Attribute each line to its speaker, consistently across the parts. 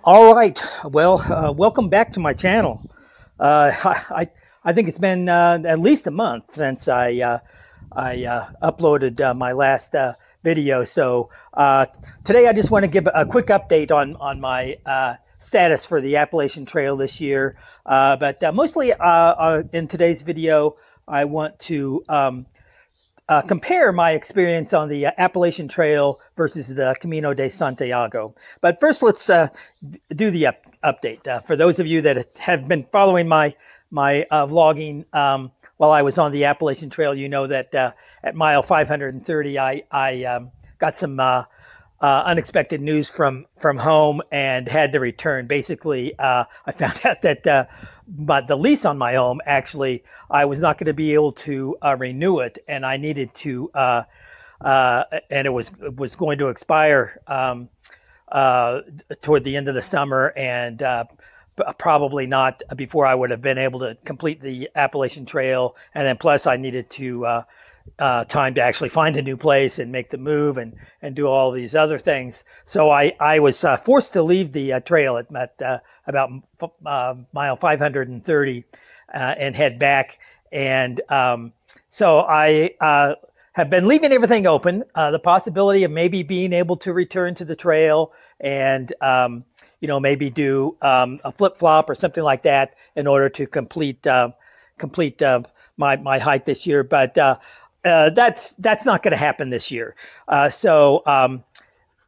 Speaker 1: All right. Well, welcome back to my channel. I think it's been at least a month since I uploaded my last video. So today I just want to give a quick update on my status for the Appalachian Trail this year. But mostly in today's video, I want to compare my experience on the Appalachian Trail versus the Camino de Santiago. But first, let's do the update. For those of you that have been following my vlogging while I was on the Appalachian Trail, you know that at mile 530, I got some unexpected news from home and had to return. Basically, I found out that but the lease on my home, actually, I was not going to be able to renew it, and I needed to, and it was going to expire toward the end of the summer, and probably not before I would have been able to complete the Appalachian Trail. And then plus I needed to time to actually find a new place and make the move and do all these other things. So I was forced to leave the trail at about mile 530 and head back. And so I have been leaving everything open, the possibility of maybe being able to return to the trail and you know, maybe do a flip-flop or something like that in order to complete my hike this year. But that's not going to happen this year. So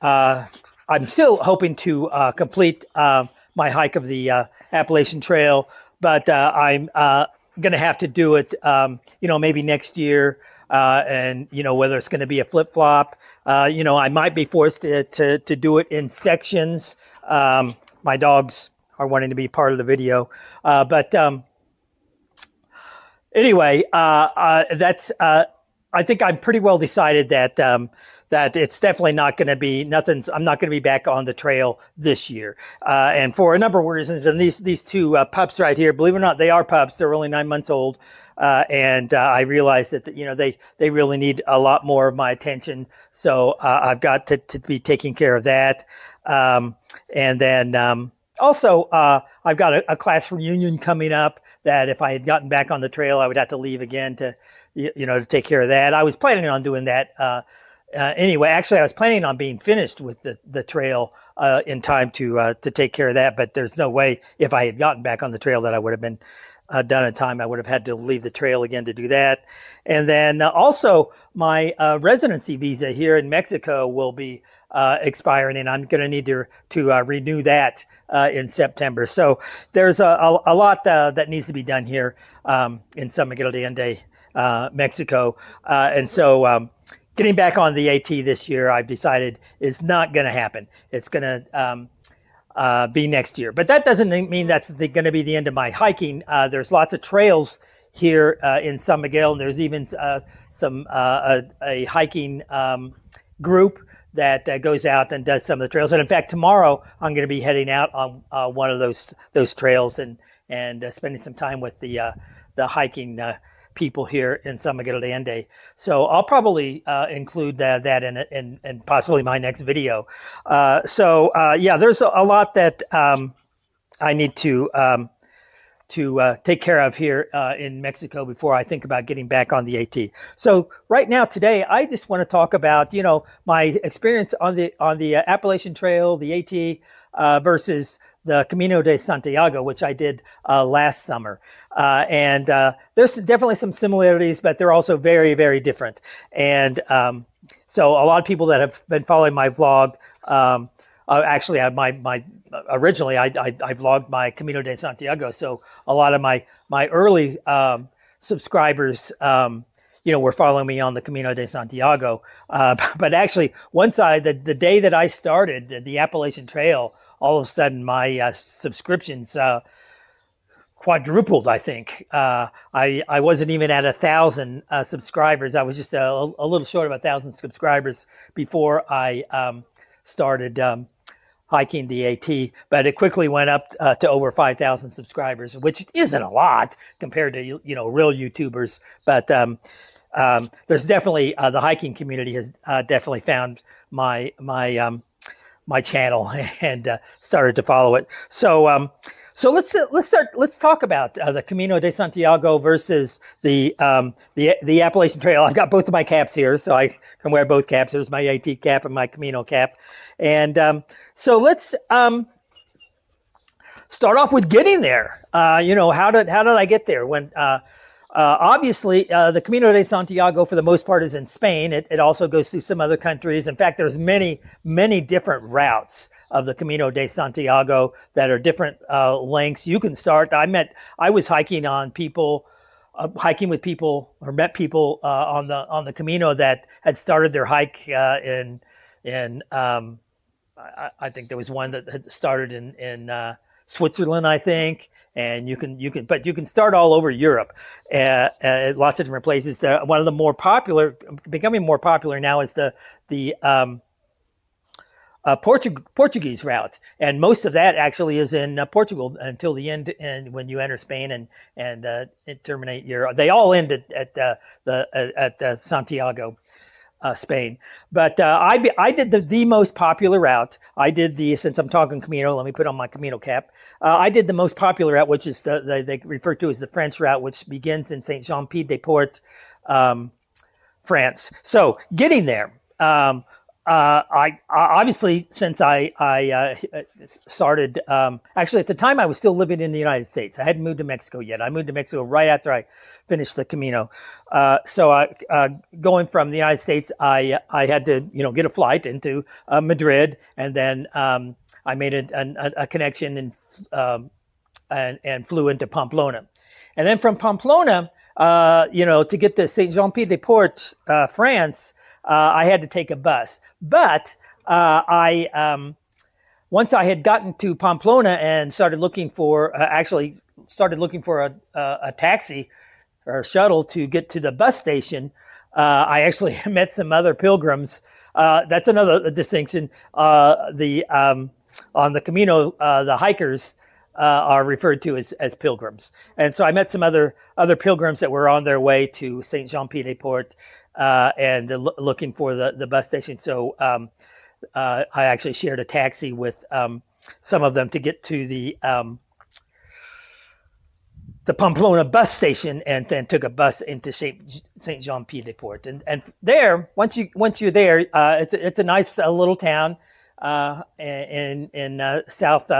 Speaker 1: I'm still hoping to complete my hike of the Appalachian Trail, but I'm going to have to do it, you know, maybe next year. And, you know, whether it's going to be a flip-flop, you know, I might be forced to do it in sections. My dogs are wanting to be part of the video. But anyway, that's, I think I'm pretty well decided that, that it's definitely not going to be I'm not going to be back on the trail this year. And for a number of reasons, and these two pups right here, believe it or not, they are pups. They're only 9 months old. And I realized that, you know, they really need a lot more of my attention. So I've got to be taking care of that. And then also I've got a class reunion coming up that if I had gotten back on the trail, I would have to leave again to, you know, to take care of that. I was planning on doing that anyway. Actually, I was planning on being finished with the trail in time to take care of that. But there's no way if I had gotten back on the trail that I would have been done in time. I would have had to leave the trail again to do that. And then also my residency visa here in Mexico will be expiring, and I'm going to need to renew that in September. So there's a lot that needs to be done here in San Miguel de Allende, Mexico. And so getting back on the AT this year, I've decided is not going to happen. It's going to be next year. But that doesn't mean that's going to be the end of my hiking. There's lots of trails here in San Miguel, and there's even some a hiking group that goes out and does some of the trails. And in fact, tomorrow I'm going to be heading out on one of those trails and spending some time with the hiking people here in San Miguel de Allende. So I'll probably include that in possibly my next video. So yeah, there's a lot that I need to take care of here in Mexico before I think about getting back on the AT. So right now, today, I just want to talk about, you know, my experience on the Appalachian Trail, the AT, versus the Camino de Santiago, which I did last summer. And there's definitely some similarities, but they're also very, very different. And so a lot of people that have been following my vlog, actually, originally I vlogged my Camino de Santiago, so a lot of my early subscribers, you know, were following me on the Camino de Santiago. But actually, once the day that I started the Appalachian Trail, all of a sudden my subscriptions quadrupled, I think. I wasn't even at 1,000 subscribers. I was just a little short of 1,000 subscribers before I started hiking the AT, but it quickly went up to over 5,000 subscribers, which isn't a lot compared to, you know, real YouTubers. But there's definitely the hiking community has definitely found my my channel and started to follow it. So so let's talk about the Camino de Santiago versus the Appalachian Trail. I've got both of my caps here, so I can wear both caps. There's my AT cap and my Camino cap. And so let's start off with getting there. You know, how did I get there? When obviously, the Camino de Santiago, for the most part, is in Spain. It also goes through some other countries. In fact, there's many different routes of the Camino de Santiago that are different lengths. You can start. I was hiking with people or met people on the Camino that had started their hike in I think there was one that had started in Switzerland, I think. And you can start all over Europe, lots of different places. One of the more popular, becoming more popular now, is the Portuguese route, and most of that actually is in Portugal until the end. And when you enter Spain and terminate they all end at Santiago. Spain. But I did the most popular route. I did since I'm talking Camino, let me put on my Camino cap. I did the most popular route, which is they refer to as the French route, which begins in Saint-Jean-Pied-de-Port, France. So getting there, I obviously, since I started, actually at the time I was still living in the United States. I hadn't moved to Mexico yet. I moved to Mexico right after I finished the Camino. So going from the United States, I had to, get a flight into Madrid, and then I made a connection and flew into Pamplona. And then from Pamplona, to get to Saint-Jean-Pied-de-Port, France, I had to take a bus. But once I had gotten to Pamplona and started looking for a taxi or a shuttle to get to the bus station, I actually met some other pilgrims. That's another distinction. On the Camino, the hikers are referred to as pilgrims. And so I met some other pilgrims that were on their way to Saint-Jean-Pied-de-Port, and looking for the bus station. So I actually shared a taxi with some of them to get to the Pamplona bus station, and then took a bus into Saint-Jean-Pied-de-Port. And there, once you're there, it's a nice little town in south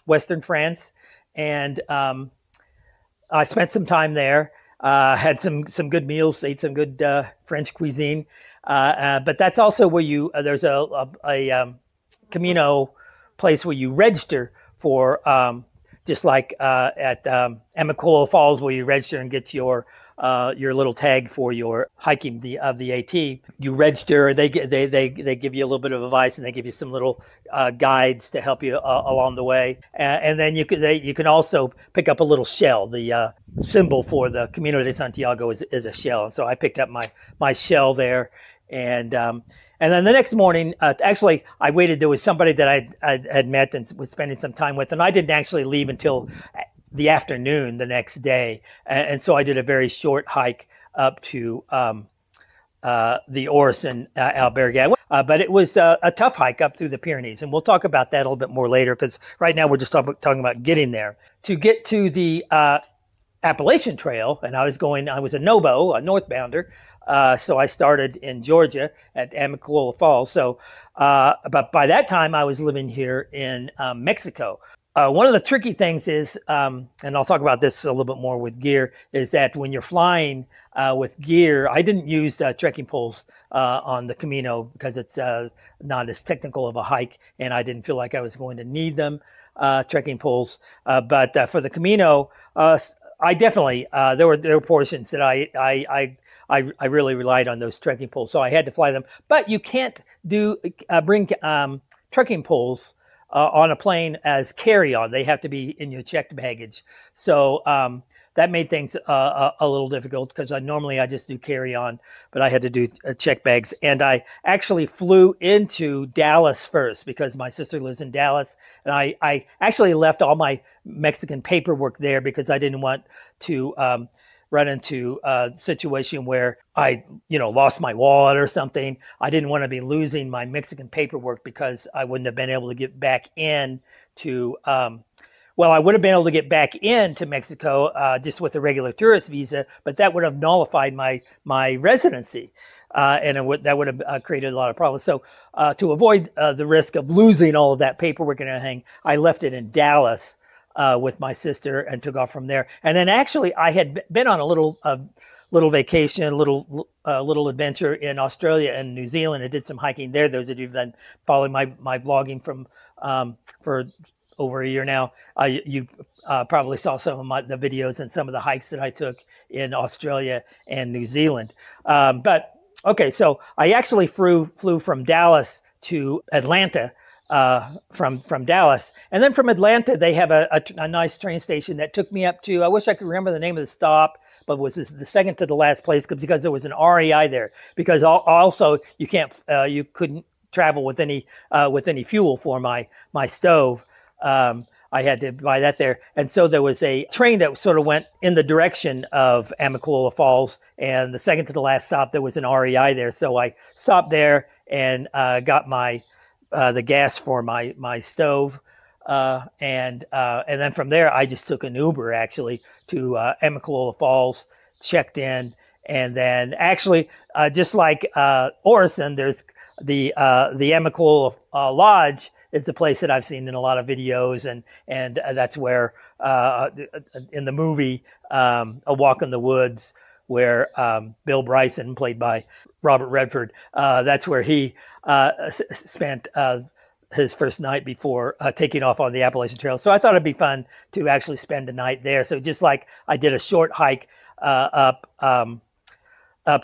Speaker 1: western France, and I spent some time there. Had some good meals, ate some good French cuisine, but that's also where there's a Camino place where you register for, just like at Amacola Falls, where you register and get your little tag for your hiking of the AT. You register, they give you a little bit of advice, and they give you some little guides to help you along the way. And then you can also pick up a little shell. The symbol for the Camino de Santiago is a shell, and so I picked up my shell there. And then the next morning, actually, I waited. There was somebody that I had met and was spending some time with, and I didn't actually leave until the afternoon the next day. And so I did a very short hike up to the Orson albergue. But it was a tough hike up through the Pyrenees, and we'll talk about that a little bit more later, because right now we're just talking about getting there. To get to the Appalachian Trail, and I was a Nobo, a northbounder. So I started in Georgia at Amacola Falls. So, but by that time I was living here in Mexico. One of the tricky things is, and I'll talk about this a little bit more with gear, is that when you're flying with gear, I didn't use trekking poles on the Camino because it's not as technical of a hike, and I didn't feel like I was going to need them, trekking poles. But for the Camino, I definitely there were portions that I really relied on those trekking poles, so I had to fly them. But you can't bring trekking poles on a plane as carry-on. They have to be in your checked baggage. So that made things a little difficult, because normally I just do carry-on, but I had to do check bags. And I actually flew into Dallas first, because my sister lives in Dallas, and I actually left all my Mexican paperwork there because I didn't want to run into a situation where I, lost my wallet or something. I didn't want to be losing my Mexican paperwork because I wouldn't have been able to get back in to, well, I would have been able to get back into Mexico just with a regular tourist visa, but that would have nullified my residency. And that would have created a lot of problems. So to avoid the risk of losing all of that paperwork and everything, I left it in Dallas with my sister and took off from there. And then actually, I had been on a little vacation, little adventure in Australia and New Zealand. I did some hiking there. Those of you who've been following my vlogging from for over a year now, you probably saw some of the videos and some of the hikes that I took in Australia and New Zealand. But okay, so I actually flew from Dallas to Atlanta, from Dallas. And then from Atlanta, they have a nice train station that took me up to, I wish I could remember the name of the stop, but it was the second to the last place because there was an REI there. Because also you couldn't travel with any fuel for my stove. I had to buy that there. And so there was a train that sort of went in the direction of Amicalola Falls. And the second to the last stop, there was an REI there. So I stopped there and got the gas for my stove. And then from there, I just took an Uber actually to Amicalola Falls, checked in. And then actually, just like Orison, there's the Amicalola Lodge is the place that I've seen in a lot of videos, and that's where in the movie A Walk in the Woods, where Bill Bryson, played by Robert Redford, that's where he spent his first night before taking off on the Appalachian Trail. So I thought it'd be fun to actually spend a night there. So just like I did a short hike up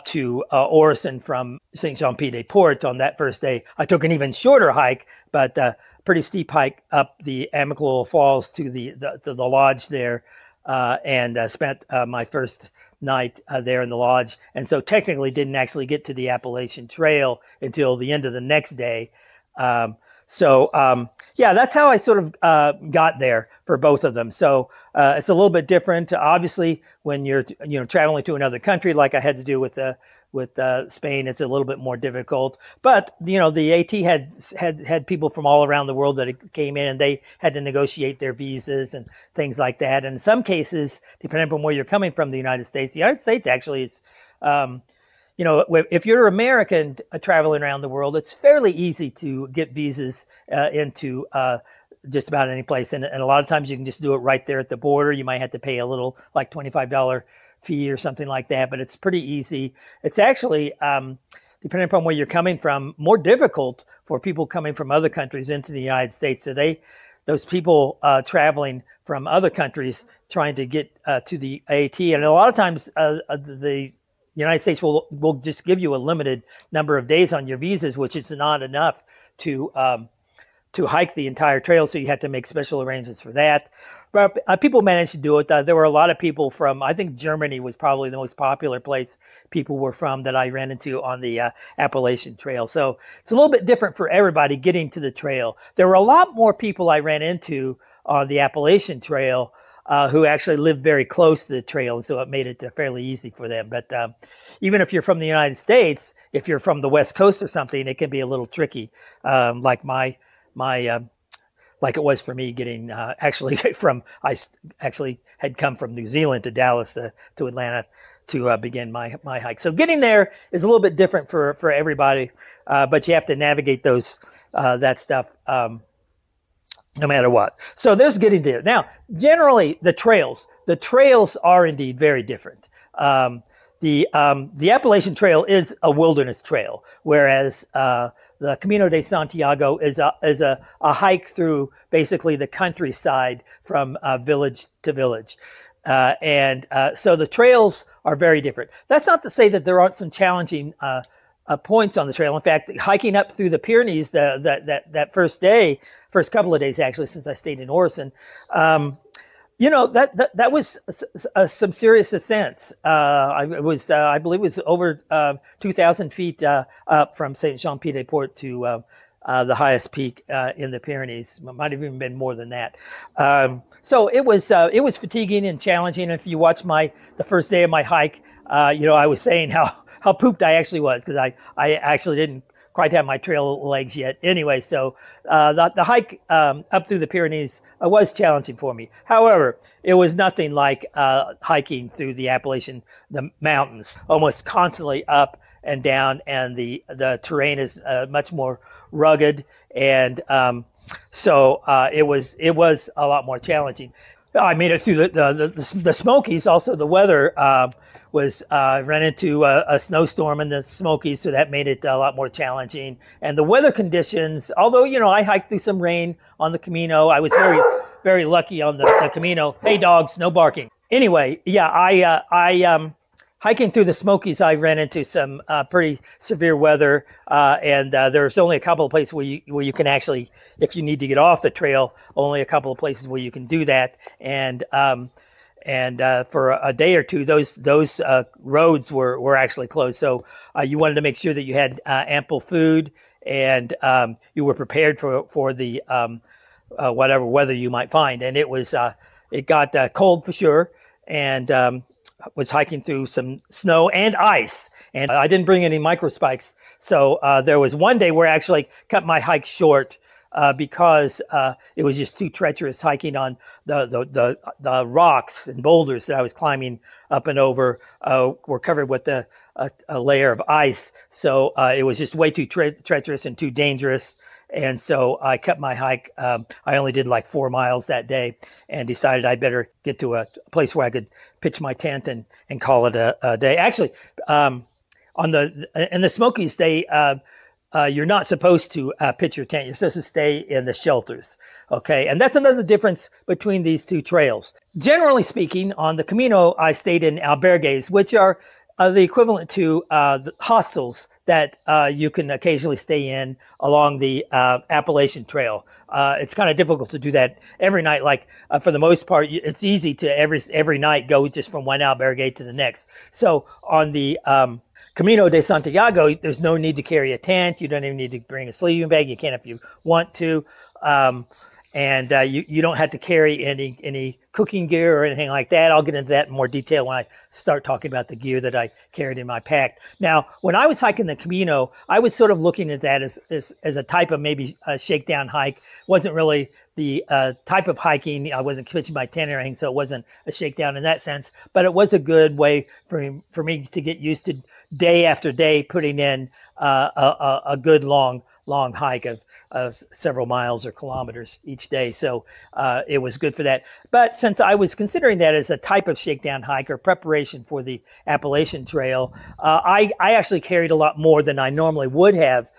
Speaker 1: to Orison from Saint-Jean-Pied-de-Port on that first day. I took an even shorter hike, but pretty steep hike up the Amicalola Falls to the lodge there, and spent my first night there in the lodge. And so technically didn't actually get to the Appalachian Trail until the end of the next day. Yeah, that's how I sort of got there for both of them. So it's a little bit different. Obviously, when you're traveling to another country, like I had to do with Spain, it's a little bit more difficult. But the AT had people from all around the world that came in, and they had to negotiate their visas and things like that. And in some cases, depending on where you're coming from, the United States actually is. If you're American traveling around the world, it's fairly easy to get visas into just about any place. And a lot of times you can just do it right there at the border. You might have to pay a little, like $25 fee or something like that, but it's pretty easy. It's actually, depending upon where you're coming from, more difficult for people coming from other countries into the United States. So those people traveling from other countries trying to get to the AT, and a lot of times the United States will just give you a limited number of days on your visas, which is not enough to hike the entire trail. So you had to make special arrangements for that. But people managed to do it. There were a lot of people from, I think Germany was probably the most popular place people were from that I ran into on the Appalachian Trail. So it's a little bit different for everybody getting to the trail. There were a lot more people I ran into on the Appalachian Trail who actually lived very close to the trail, and so it made it fairly easy for them. But even if you're from the United States, if you're from the West Coast or something, it can be a little tricky. Like like it was for me getting I actually had come from New Zealand to Dallas to Atlanta to begin my hike. So getting there is a little bit different for everybody, but you have to navigate that stuff. No matter what. So there's getting there. Now, generally, the trails are indeed very different. The Appalachian Trail is a wilderness trail, whereas the Camino de Santiago is a hike through basically the countryside from village to village. So the trails are very different. That's not to say that there aren't some challenging points on the trail. In fact, hiking up through the Pyrenees that first couple of days actually, since I stayed in Orison, that was some serious ascents. I believe it was over 2,000 feet up from Saint-Jean-Pied-de-Port to the highest peak in the Pyrenees. It might have even been more than that. So it was fatiguing and challenging. If you watch the first day of my hike, I was saying how pooped I actually was, because I actually didn't quite have my trail legs yet. Anyway, so the hike up through the Pyrenees was challenging for me. However, it was nothing like hiking through the mountains, almost constantly up and down, and the terrain is much more rugged, and so it was a lot more challenging. I made it through the Smokies. Also, the weather ran into a snowstorm in the Smokies, so that made it a lot more challenging. And the weather conditions, although I hiked through some rain on the Camino, I was very, very lucky on the Camino. Hey, dogs, no barking. Anyway, yeah, I hiking through the Smokies, I ran into some pretty severe weather, and there's only a couple of places where you can actually, if you need to get off the trail, only a couple of places where you can do that. And for a day or two, those roads were actually closed. So you wanted to make sure that you had ample food, and you were prepared for the whatever weather you might find. And it got cold for sure, and was hiking through some snow and ice, and I didn't bring any micro spikes. So there was one day where I actually cut my hike short because it was just too treacherous hiking on the rocks and boulders that I was climbing up and over were covered with a layer of ice. So it was just way too treacherous and too dangerous. And so I cut my hike. I only did like 4 miles that day, and decided I'd better get to a place where I could pitch my tent and call it a day. Actually, in the Smokies, you're not supposed to pitch your tent. You're supposed to stay in the shelters. Okay. And that's another difference between these two trails. Generally speaking, on the Camino, I stayed in albergues, which are the equivalent to the hostels that you can occasionally stay in along the Appalachian Trail. It's kind of difficult to do that every night. Like for the most part, it's easy to every night go just from one albergue to the next. So on the Camino de Santiago, there's no need to carry a tent. You don't even need to bring a sleeping bag. You can if you want to. And you don't have to carry any cooking gear or anything like that. I'll get into that in more detail when I start talking about the gear that I carried in my pack. Now, when I was hiking the Camino, I was sort of looking at that as a type of maybe a shakedown hike. It wasn't really the type of hiking. I wasn't pitching my tent or anything, so it wasn't a shakedown in that sense. But it was a good way for me to get used to day after day putting in a good long hike of several miles or kilometers each day. So it was good for that. But since I was considering that as a type of shakedown hike or preparation for the Appalachian Trail, I actually carried a lot more than I normally would have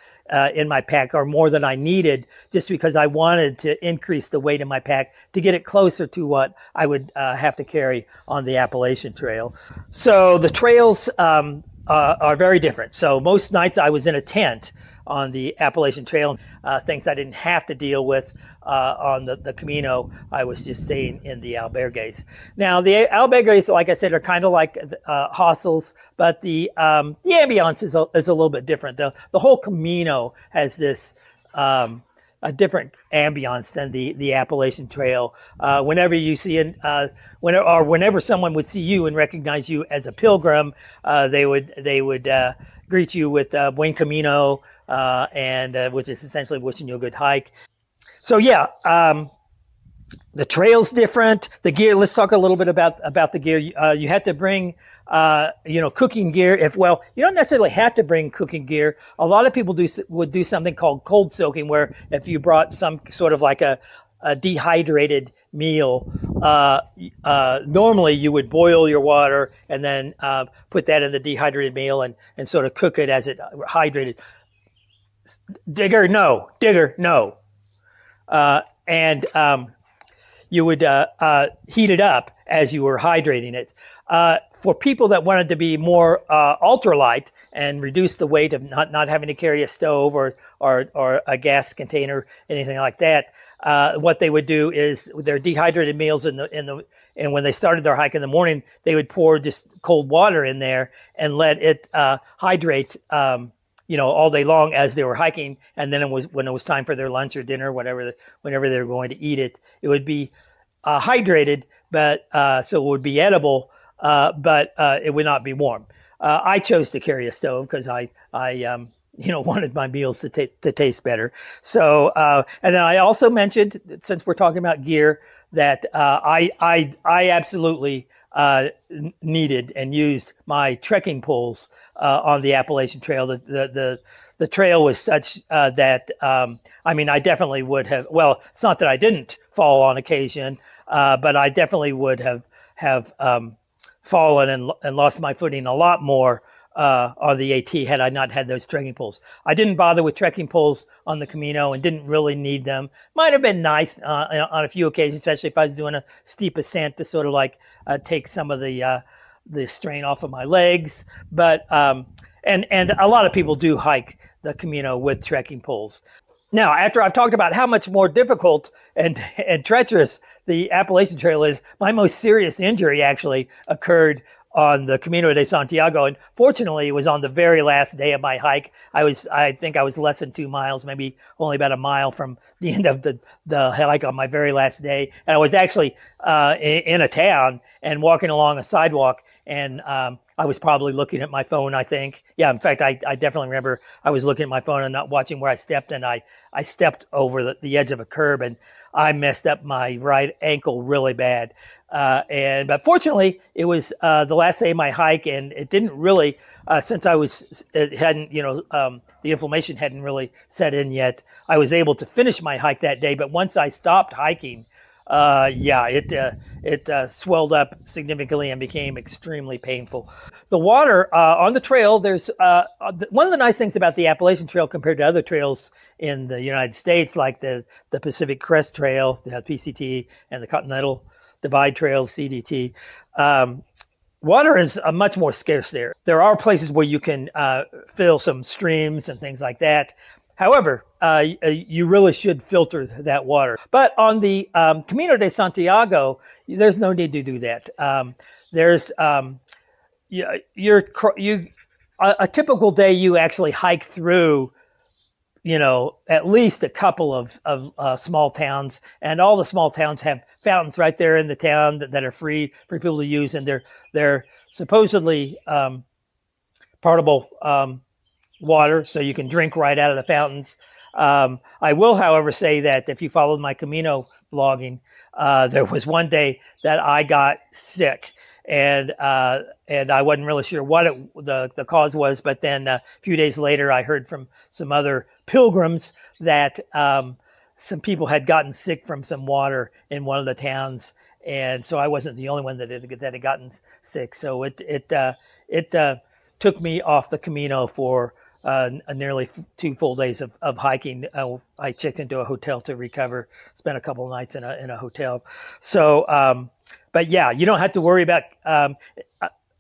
Speaker 1: in my pack, or more than I needed, just because I wanted to increase the weight in my pack to get it closer to what I would have to carry on the Appalachian Trail. So the trails are very different. So most nights I was in a tent on the Appalachian Trail, things I didn't have to deal with on the Camino. I was just staying in the albergues. Now, the albergues, like I said, are kind of like hostels, but the ambiance is a little bit different. The whole Camino has this a different ambiance than the Appalachian Trail. Whenever you see whenever someone would see you and recognize you as a pilgrim, they would greet you with Buen Camino, and which is essentially wishing you a good hike. So yeah, the trail's different. The gear. Let's talk a little bit about the gear. You have to bring, cooking gear. You don't necessarily have to bring cooking gear. A lot of people would do something called cold soaking, where if you brought some sort of like a dehydrated meal, normally you would boil your water and then put that in the dehydrated meal and sort of cook it as it hydrated. Digger, no. And you would heat it up as you were hydrating it. For people that wanted to be more ultralight and reduce the weight of not having to carry a stove or a gas container, anything like that, what they would do is their dehydrated meals and when they started their hike in the morning, they would pour just cold water in there and let it hydrate all day long as they were hiking. And then when it was time for their lunch or dinner, whenever they were going to eat it, it would be hydrated, but so it would be edible, but it would not be warm. I chose to carry a stove because I wanted my meals to taste better. So, and then I also mentioned, since we're talking about gear, that I absolutely needed and used my trekking poles on the Appalachian Trail. The trail was such that I definitely would have. Well, it's not that I didn't fall on occasion, but I definitely would have fallen and lost my footing a lot more on the AT had I not had those trekking poles. I didn't bother with trekking poles on the Camino and didn't really need them. Might have been nice on a few occasions, especially if I was doing a steep ascent to sort of like take some of the strain off of my legs. But and a lot of people do hike the Camino with trekking poles. Now, after I've talked about how much more difficult and treacherous the Appalachian Trail is, my most serious injury actually occurred on the Camino de Santiago. And fortunately, it was on the very last day of my hike. I think I was less than 2 miles, maybe only about a mile from the end of the hike on my very last day. And I was actually, in a town and walking along a sidewalk, and, I was probably looking at my phone, I think. Yeah, in fact, I definitely remember I was looking at my phone and not watching where I stepped, and I stepped over the edge of a curb, and I messed up my right ankle really bad. But fortunately, it was the last day of my hike, and it didn't really, since the inflammation hadn't really set in yet, I was able to finish my hike that day. But once I stopped hiking, it swelled up significantly and became extremely painful. The water on the trail, there's one of the nice things about the Appalachian Trail compared to other trails in the United States, like the Pacific Crest Trail, the PCT, and the Continental Divide Trail, CDT. Water is much more scarce there. There are places where you can fill some streams and things like that. However, you really should filter that water. But on the Camino de Santiago, there's no need to do that. A typical day you actually hike through, at least a couple of small towns, and all the small towns have fountains right there in the town that are free for people to use, and they're supposedly portable water, so you can drink right out of the fountains. I will, however, say that if you followed my Camino blogging, there was one day that I got sick, and I wasn't really sure what the cause was. But then a few days later, I heard from some other pilgrims that some people had gotten sick from some water in one of the towns, and so I wasn't the only one that had gotten sick. So it took me off the Camino for nearly 2 full days of hiking. I checked into a hotel to recover, spent a couple of nights in a hotel. So, but yeah, you don't have to worry about,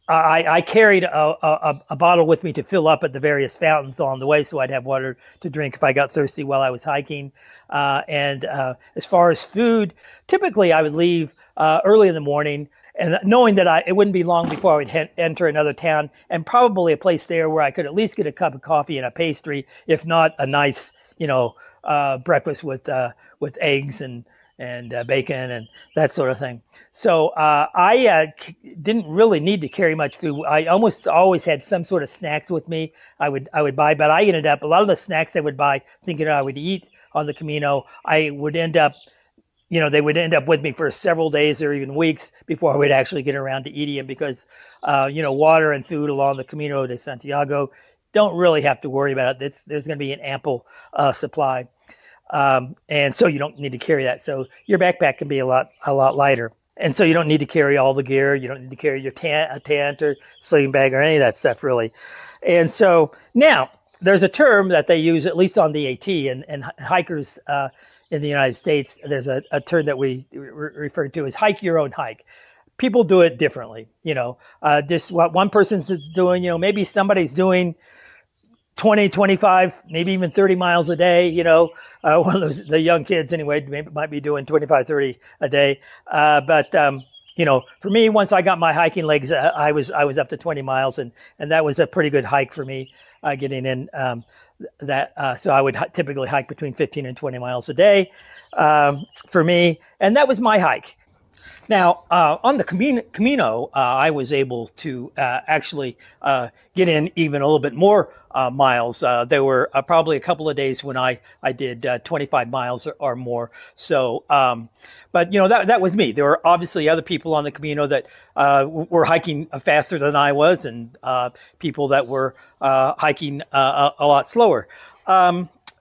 Speaker 1: I carried a bottle with me to fill up at the various fountains along the way, so I'd have water to drink if I got thirsty while I was hiking. And as far as food, typically I would leave early in the morning, and knowing that it wouldn't be long before I would enter another town, and probably a place there where I could at least get a cup of coffee and a pastry, if not a nice, breakfast with eggs and bacon and that sort of thing. So I didn't really need to carry much food. I almost always had some sort of snacks with me. I would buy, but I ended up, a lot of the snacks I would buy thinking I would eat on the Camino, I would end up, they would end up with me for several days or even weeks before I would actually get around to eating them, because, water and food along the Camino de Santiago, don't really have to worry about it. There's going to be an ample supply. And so you don't need to carry that. So your backpack can be a lot lighter. And so you don't need to carry all the gear. You don't need to carry a tent or sleeping bag or any of that stuff, really. And so now there's a term that they use, at least on the AT, and hikers in the United States, there's a term that we refer to as hike your own hike. People do it differently, just what one person's doing, maybe somebody's doing 20, 25, maybe even 30 miles a day, one of those, the young kids anyway, might be doing 25, 30 a day. But for me, once I got my hiking legs, I was up to 20 miles, and that was a pretty good hike for me. getting in so I would typically hike between 15 and 20 miles a day for me, and that was my hike. Now, on the Camino, I was able to actually get in even a little bit more miles. There were probably a couple of days when I did 25 miles or more. So, but you know, that was me. There were obviously other people on the Camino that were hiking faster than I was, and people that were hiking a lot slower.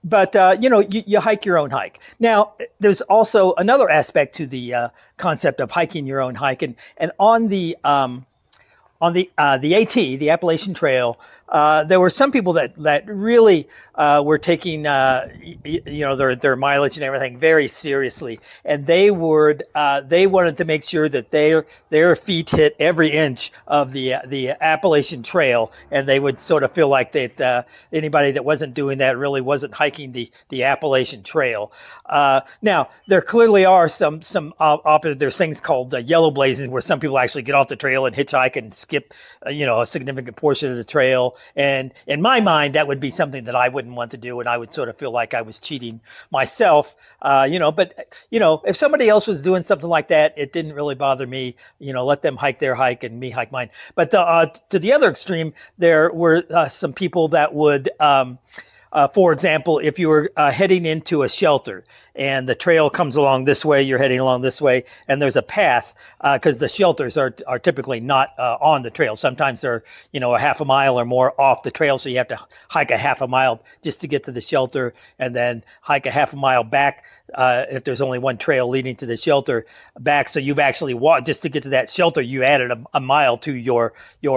Speaker 1: But you know, you hike your own hike. Now, there's also another aspect to the concept of hiking your own hike, and on the AT, the Appalachian Trail, there were some people that really were taking you know, their mileage and everything very seriously, and they wanted to make sure that their feet hit every inch of the Appalachian Trail, and they would sort of feel like that anybody that wasn't doing that really wasn't hiking the Appalachian Trail. Now, there clearly are some there's things called yellow blazing, where some people actually get off the trail and hitchhike and skip you know, a significant portion of the trail. And in my mind, that would be something that I wouldn't want to do, and I would sort of feel like I was cheating myself, you know. But you know, if somebody else was doing something like that, it didn't really bother me. You know, let them hike their hike and me hike mine. But to the other extreme, there were some people that would, for example, if you were heading into a shelter and the trail comes along this way, you're heading along this way, and there's a path, because the shelters are typically not on the trail. Sometimes they're, you know, a half a mile or more off the trail, so you have to hike a half a mile just to get to the shelter, and then hike a half a mile back if there's only one trail leading to the shelter back. So you've actually walked just to get to that shelter. You added a mile to your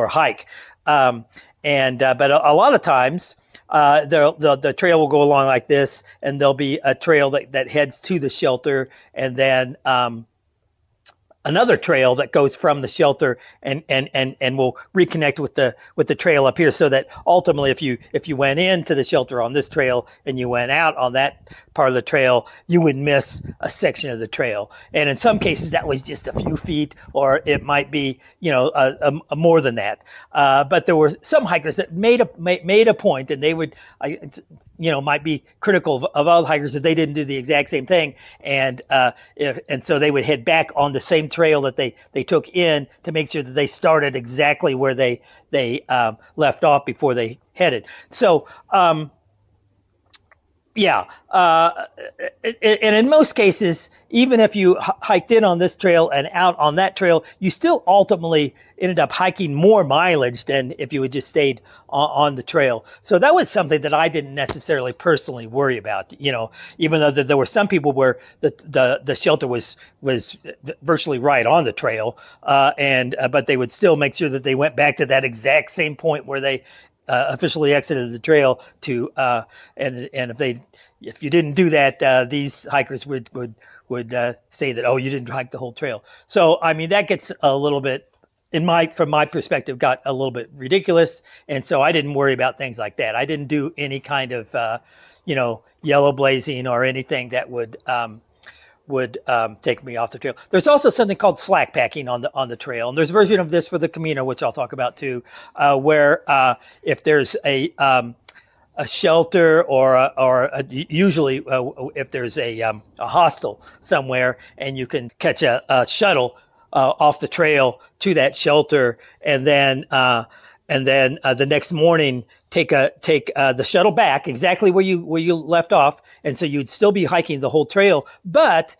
Speaker 1: hike, but a lot of times, the trail will go along like this, and there'll be a trail that heads to the shelter, and then another trail that goes from the shelter and will reconnect with the trail up here, so that ultimately if you went into the shelter on this trail and you went out on that part of the trail, you would miss a section of the trail. And in some cases that was just a few feet, or it might be, you know, more than that. But there were some hikers that made a point, and they would, you know, might be critical of other hikers if they didn't do the exact same thing. And so they would head back on the same trail that they took in, to make sure that they started exactly where they left off before they headed. So, yeah. And in most cases, even if you hiked in on this trail and out on that trail, you still ultimately ended up hiking more mileage than if you had just stayed on the trail. So that was something that I didn't necessarily personally worry about, you know, even though there were some people where the shelter was virtually right on the trail, but they would still make sure that they went back to that exact same point where they officially exited the trail to, and if you didn't do that, these hikers would say that, oh, you didn't hike the whole trail. So, I mean, that gets a little bit, from my perspective, got a little bit ridiculous. And so I didn't worry about things like that. I didn't do any kind of, you know, yellow blazing or anything that would take me off the trail. There's also something called slack packing on the trail, and there's a version of this for the Camino, which I'll talk about too, where if there's a shelter or usually if there's a hostel somewhere, and you can catch a shuttle off the trail to that shelter, and then the next morning take the shuttle back exactly where you left off, and so you'd still be hiking the whole trail, but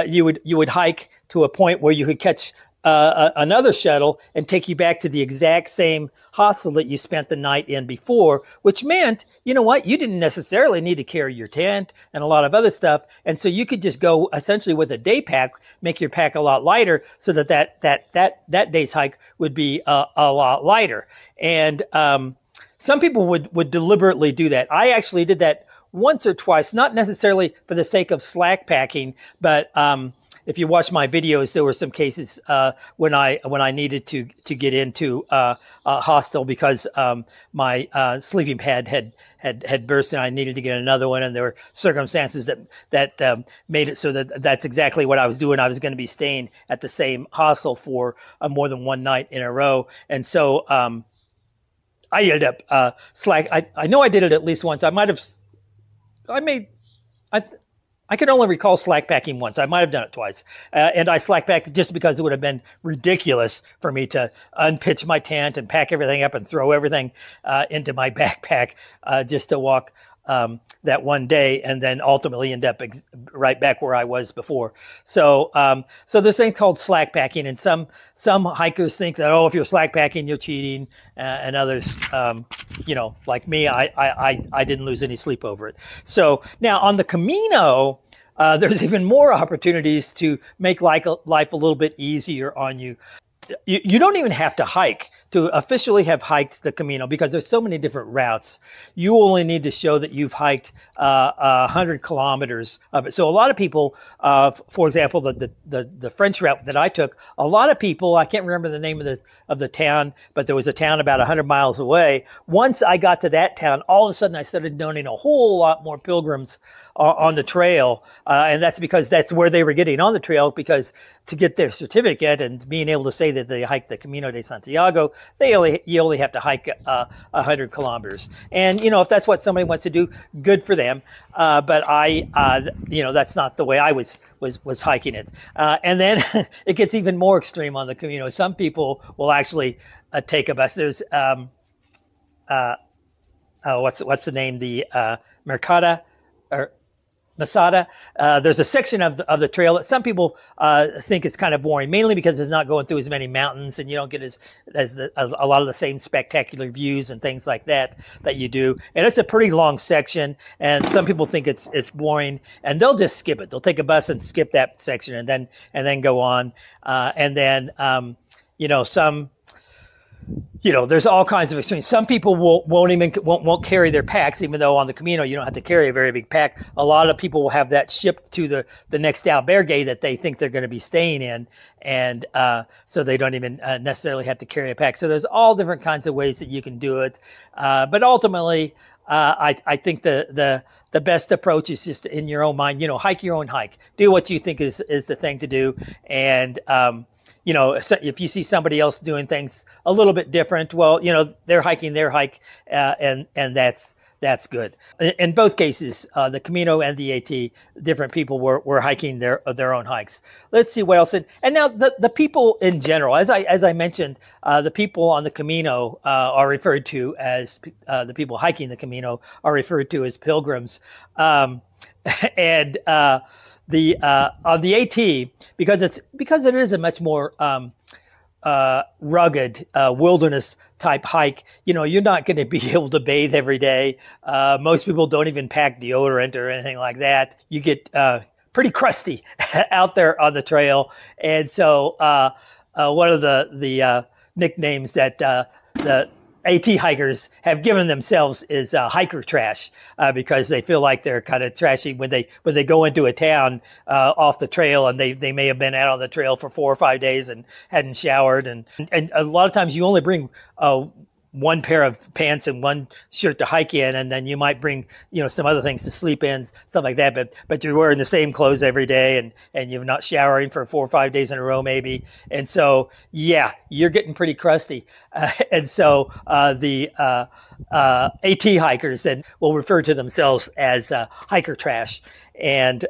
Speaker 1: you would hike to a point where you could catch another shuttle and take you back to the exact same hostel that you spent the night in before, which meant, you know what, you didn't necessarily need to carry your tent and a lot of other stuff, and so you could just go essentially with a day pack, make your pack a lot lighter, so that day's hike would be a lot lighter. And some people would deliberately do that. I actually did that once or twice, not necessarily for the sake of slack packing, but if you watch my videos, there were some cases when I needed to get into a hostel because my sleeping pad had burst and I needed to get another one, and there were circumstances that made it so that that's exactly what I was doing. I was going to be staying at the same hostel for more than one night in a row, and so I ended up slack. I know I did it at least once. I might have. I may. I. I can only recall slack packing once. I might have done it twice. And I slack packed just because it would have been ridiculous for me to unpitch my tent and pack everything up and throw everything into my backpack just to walk that one day and then ultimately end up right back where I was before. So this thing called slack packing, and some hikers think that, oh, if you're slack packing, you're cheating, and others, like me, I didn't lose any sleep over it. So now on the Camino, there's even more opportunities to make life a little bit easier on you. You don't even have to hike to officially have hiked the Camino because there's so many different routes. You only need to show that you've hiked 100 kilometers of it. So a lot of people, for example, the French route that I took, a lot of people, I can't remember the name of the town, but there was a town about 100 miles away. Once I got to that town, all of a sudden I started noting a whole lot more pilgrims on the trail, and that's because that's where they were getting on the trail, because to get their certificate and being able to say that they hiked the Camino de Santiago, you only have to hike 100 kilometers. And if that's what somebody wants to do, good for them. But that's not the way I was hiking it. And then it gets even more extreme on the Camino. Some people will actually take a bus. There's what's the name? The Mercada or Masada. There's a section of the trail that some people think is kind of boring, mainly because it's not going through as many mountains, and you don't get as a lot of the same spectacular views and things like that you do. And it's a pretty long section, and some people think it's boring, and they'll just skip it. They'll take a bus and skip that section, and then go on. And then there's all kinds of extremes. Some people won't carry their packs, even though on the Camino you don't have to carry a very big pack. A lot of people will have that shipped to the next albergue that they think they're going to be staying in, and so they don't even necessarily have to carry a pack. So there's all different kinds of ways that you can do it, but ultimately, I think the best approach is just in your own mind. Hike your own hike. Do what you think is the thing to do, and if you see somebody else doing things a little bit different, well, they're hiking their hike, and that's good. In both cases, the Camino and the AT, different people were hiking their own hikes. Let's see what else. And now the people in general, as I mentioned, the people on the Camino are referred to as the people hiking the Camino are referred to as pilgrims, and on the AT, because it is a much more rugged wilderness type hike, you're not going to be able to bathe every day. Most people don't even pack deodorant or anything like that. You get pretty crusty out there on the trail, and so one of the nicknames that the AT hikers have given themselves is hiker trash, because they feel like they're kind of trashy when they go into a town off the trail, and they may have been out on the trail for 4 or 5 days and hadn't showered, and a lot of times you only bring one pair of pants and one shirt to hike in, and then you might bring some other things to sleep in, stuff like that, but you're wearing the same clothes every day, and you're not showering for 4 or 5 days in a row maybe, and so you're getting pretty crusty, and so the AT hikers then will refer to themselves as hiker trash, and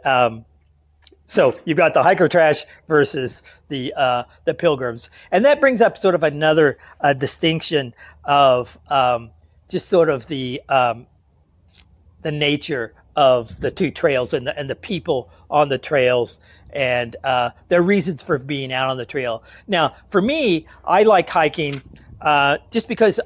Speaker 1: so you've got the hiker trash versus the pilgrims, and that brings up sort of another distinction of just sort of the nature of the two trails and the people on the trails, and their reasons for being out on the trail. Now, for me, I like hiking just because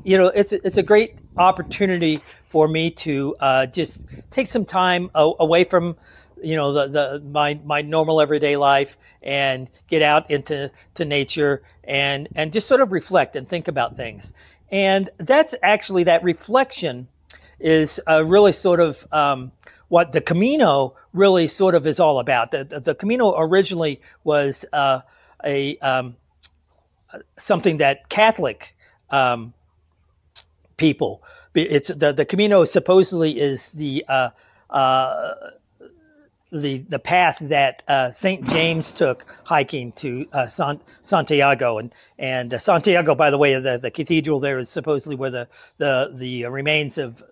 Speaker 1: it's a great opportunity for me to just take some time away from my normal everyday life and get out into nature and just sort of reflect and think about things. And that's actually, that reflection is really sort of what the Camino really sort of is all about. The Camino originally was something that Catholic people, the Camino supposedly is the path that St. James took hiking to Santiago, and Santiago, by the way, the cathedral there is supposedly where the remains of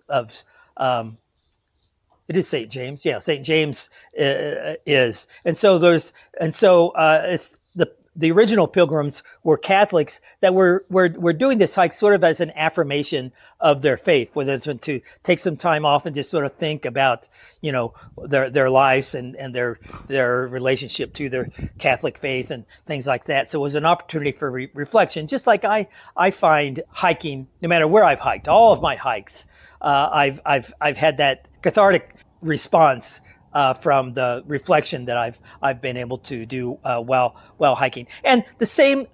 Speaker 1: it is St. James, yeah, St. James is, and so it's the original pilgrims were Catholics that were doing this hike sort of as an affirmation of their faith, whether it's to take some time off and just sort of think about, you know, their lives and their relationship to their Catholic faith and things like that. So it was an opportunity for reflection, just like I find hiking, no matter where I've hiked, all of my hikes, I've had that cathartic response from the reflection that I've been able to do while hiking. And the same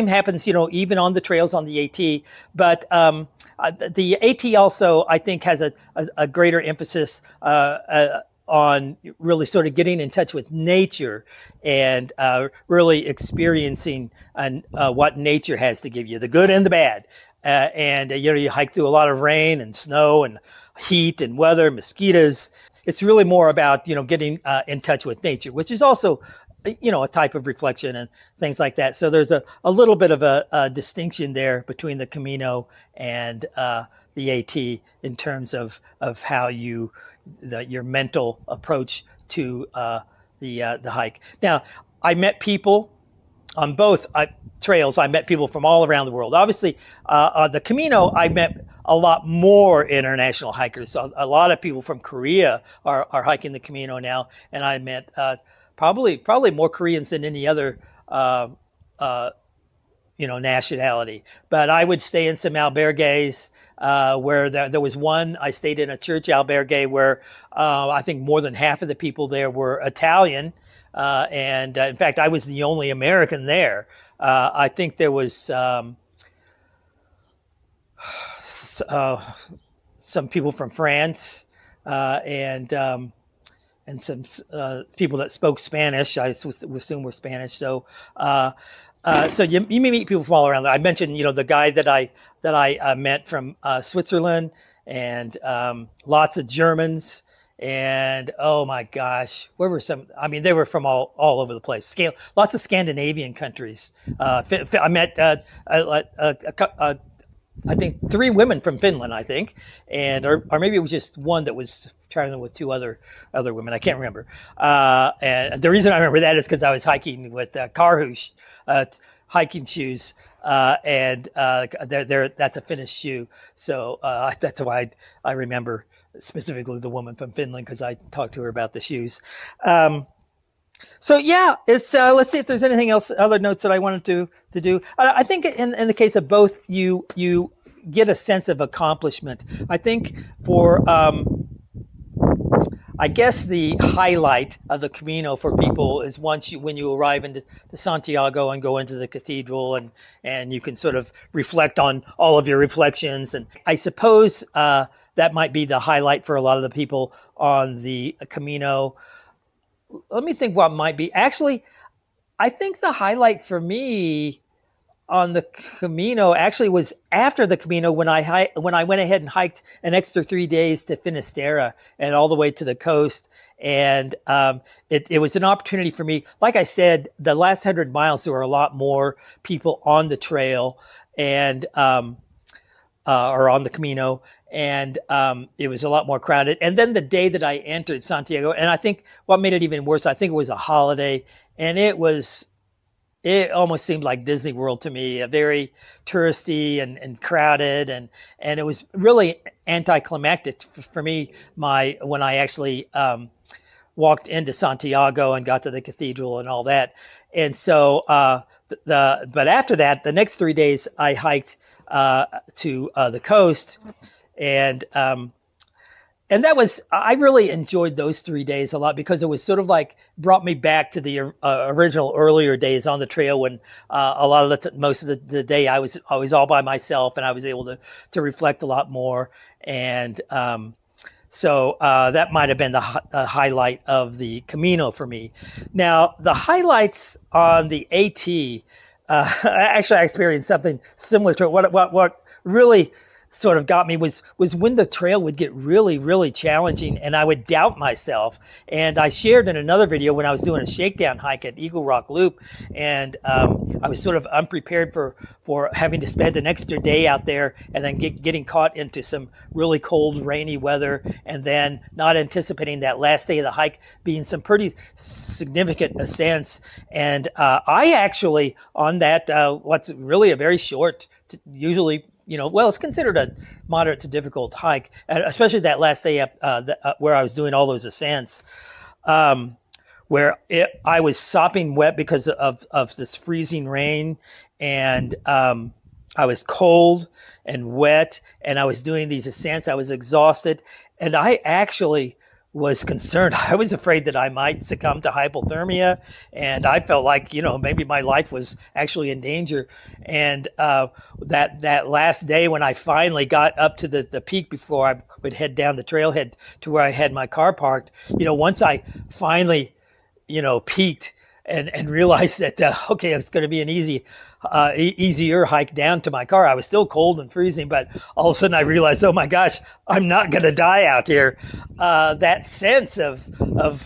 Speaker 1: happens, you know, even on the trails on the AT. But the AT also, I think, has a greater emphasis on really sort of getting in touch with nature and really experiencing what nature has to give you, the good and the bad. And you know, you hike through a lot of rain and snow and heat and weather, mosquitoes. It's really more about, you know, getting in touch with nature, which is also, you know, a type of reflection and things like that. So there's a little bit of a distinction there between the Camino and the AT in terms of how your mental approach to the hike. Now, I met people on both trails. I met people from all around the world. Obviously, on the Camino, I met a lot more international hikers. So a lot of people from Korea are hiking the Camino now, and I met probably more Koreans than any other nationality. But I would stay in some albergues where there was one. I stayed in a church albergue where I think more than half of the people there were Italian, and in fact, I was the only American there. I think there was some people from France and some people that spoke Spanish. I assume were Spanish. So you meet people from all around. I mentioned, you know, the guy that I met from Switzerland, and lots of Germans. And oh my gosh, where were some? I mean, they were from all over the place. Lots of Scandinavian countries. I met I think 3 women from Finland, I think, and or maybe it was just one that was traveling with 2 other women. I can't remember. And the reason I remember that is because I was hiking with Karhu hiking shoes, and that's a Finnish shoe. So that's why I remember specifically the woman from Finland, because I talked to her about the shoes. So yeah, it's let's see if there's anything else, other notes that I wanted to do. I think in the case of both, you get a sense of accomplishment. I think for I guess the highlight of the Camino for people is when you arrive into Santiago and go into the cathedral, and you can sort of reflect on all of your reflections. And I suppose that might be the highlight for a lot of the people on the Camino. Let me think what might be. Actually, I think the highlight for me on the Camino actually was after the Camino, when I went ahead and hiked an extra 3 days to Finisterre and all the way to the coast. And it was an opportunity for me. Like I said, the last 100 miles, there were a lot more people on the trail and or on the Camino. And it was a lot more crowded. And then the day that I entered Santiago, and I think what made it even worse, I think it was a holiday, and it almost seemed like Disney World to me, very touristy and crowded, and it was really anticlimactic for me when I actually walked into Santiago and got to the cathedral and all that. And so but after that, the next 3 days I hiked to the coast. And that was, I really enjoyed those 3 days a lot, because it was sort of like brought me back to the original earlier days on the trail, when a lot of most of the day I was all by myself, and I was able to reflect a lot more. And so that might have been the highlight of the Camino for me. Now, the highlights on the AT, actually I experienced something similar to it. What really sort of got me was when the trail would get really, really challenging and I would doubt myself. And I shared in another video when I was doing a shakedown hike at Eagle Rock Loop, and I was sort of unprepared for having to spend an extra day out there and then getting caught into some really cold, rainy weather, and then not anticipating that last day of the hike being some pretty significant ascents. And I actually, on that, what's really a very short, usually, well, it's considered a moderate to difficult hike, especially that last day up where I was doing all those ascents, where I was sopping wet because of this freezing rain, and I was cold and wet, and I was doing these ascents. I was exhausted, and I actually was concerned. I was afraid that I might succumb to hypothermia, and I felt like, maybe my life was actually in danger. And that last day when I finally got up to the peak before I would head down the trailhead to where I had my car parked, once I finally, peaked and realized that, okay, it's going to be an easier hike down to my car. I was still cold and freezing, but all of a sudden I realized, oh my gosh, I'm not going to die out here. That sense of,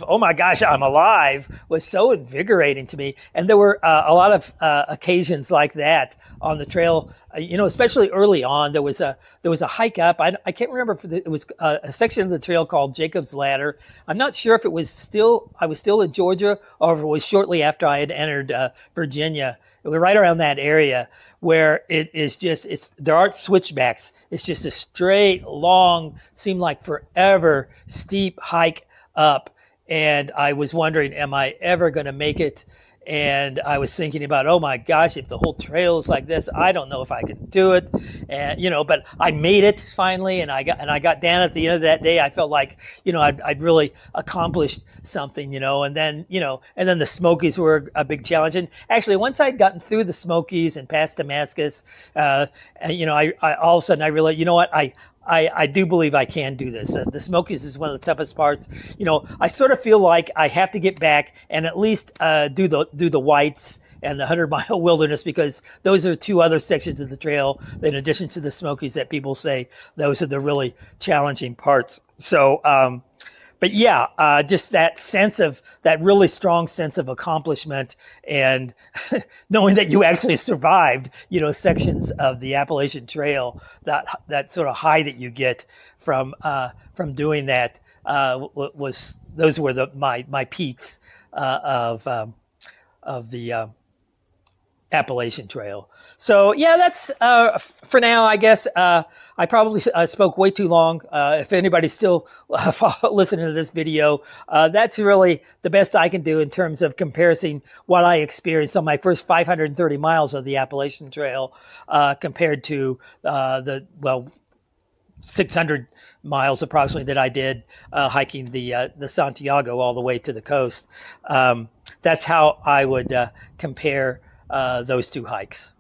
Speaker 1: oh my gosh, I'm alive was so invigorating to me. And there were a lot of occasions like that on the trail. Especially early on, there was a hike up. I can't remember if it was a section of the trail called Jacob's Ladder. I'm not sure if I was still in Georgia or if it was shortly after I had entered Virginia. It was right around that area where there aren't switchbacks. It's just a straight, long, seemed like forever steep hike up. And I was wondering, am I ever going to make it? And I was thinking about, oh my gosh, if the whole trail is like this, I don't know if I can do it. And, but I made it finally. And I got down at the end of that day. I felt like, I'd really accomplished something, and then the Smokies were a big challenge. And actually, once I'd gotten through the Smokies and past Damascus, I all of a sudden I realized, I do believe I can do this. The Smokies is one of the toughest parts. I sort of feel like I have to get back and at least do the Whites and the 100-mile wilderness, because those are two other sections of the trail, in addition to the Smokies, that people say those are the really challenging parts. So, but yeah, just that really strong sense of accomplishment, and knowing that you actually survived, sections of the Appalachian Trail, that sort of high that you get from doing that, those were my peaks of the Appalachian Trail. So yeah, that's for now, I guess. I probably spoke way too long. If anybody's still listening to this video, that's really the best I can do in terms of comparing what I experienced on my first 530 miles of the Appalachian Trail compared to the 600 miles approximately that I did hiking the Santiago all the way to the coast. That's how I would compare those two hikes.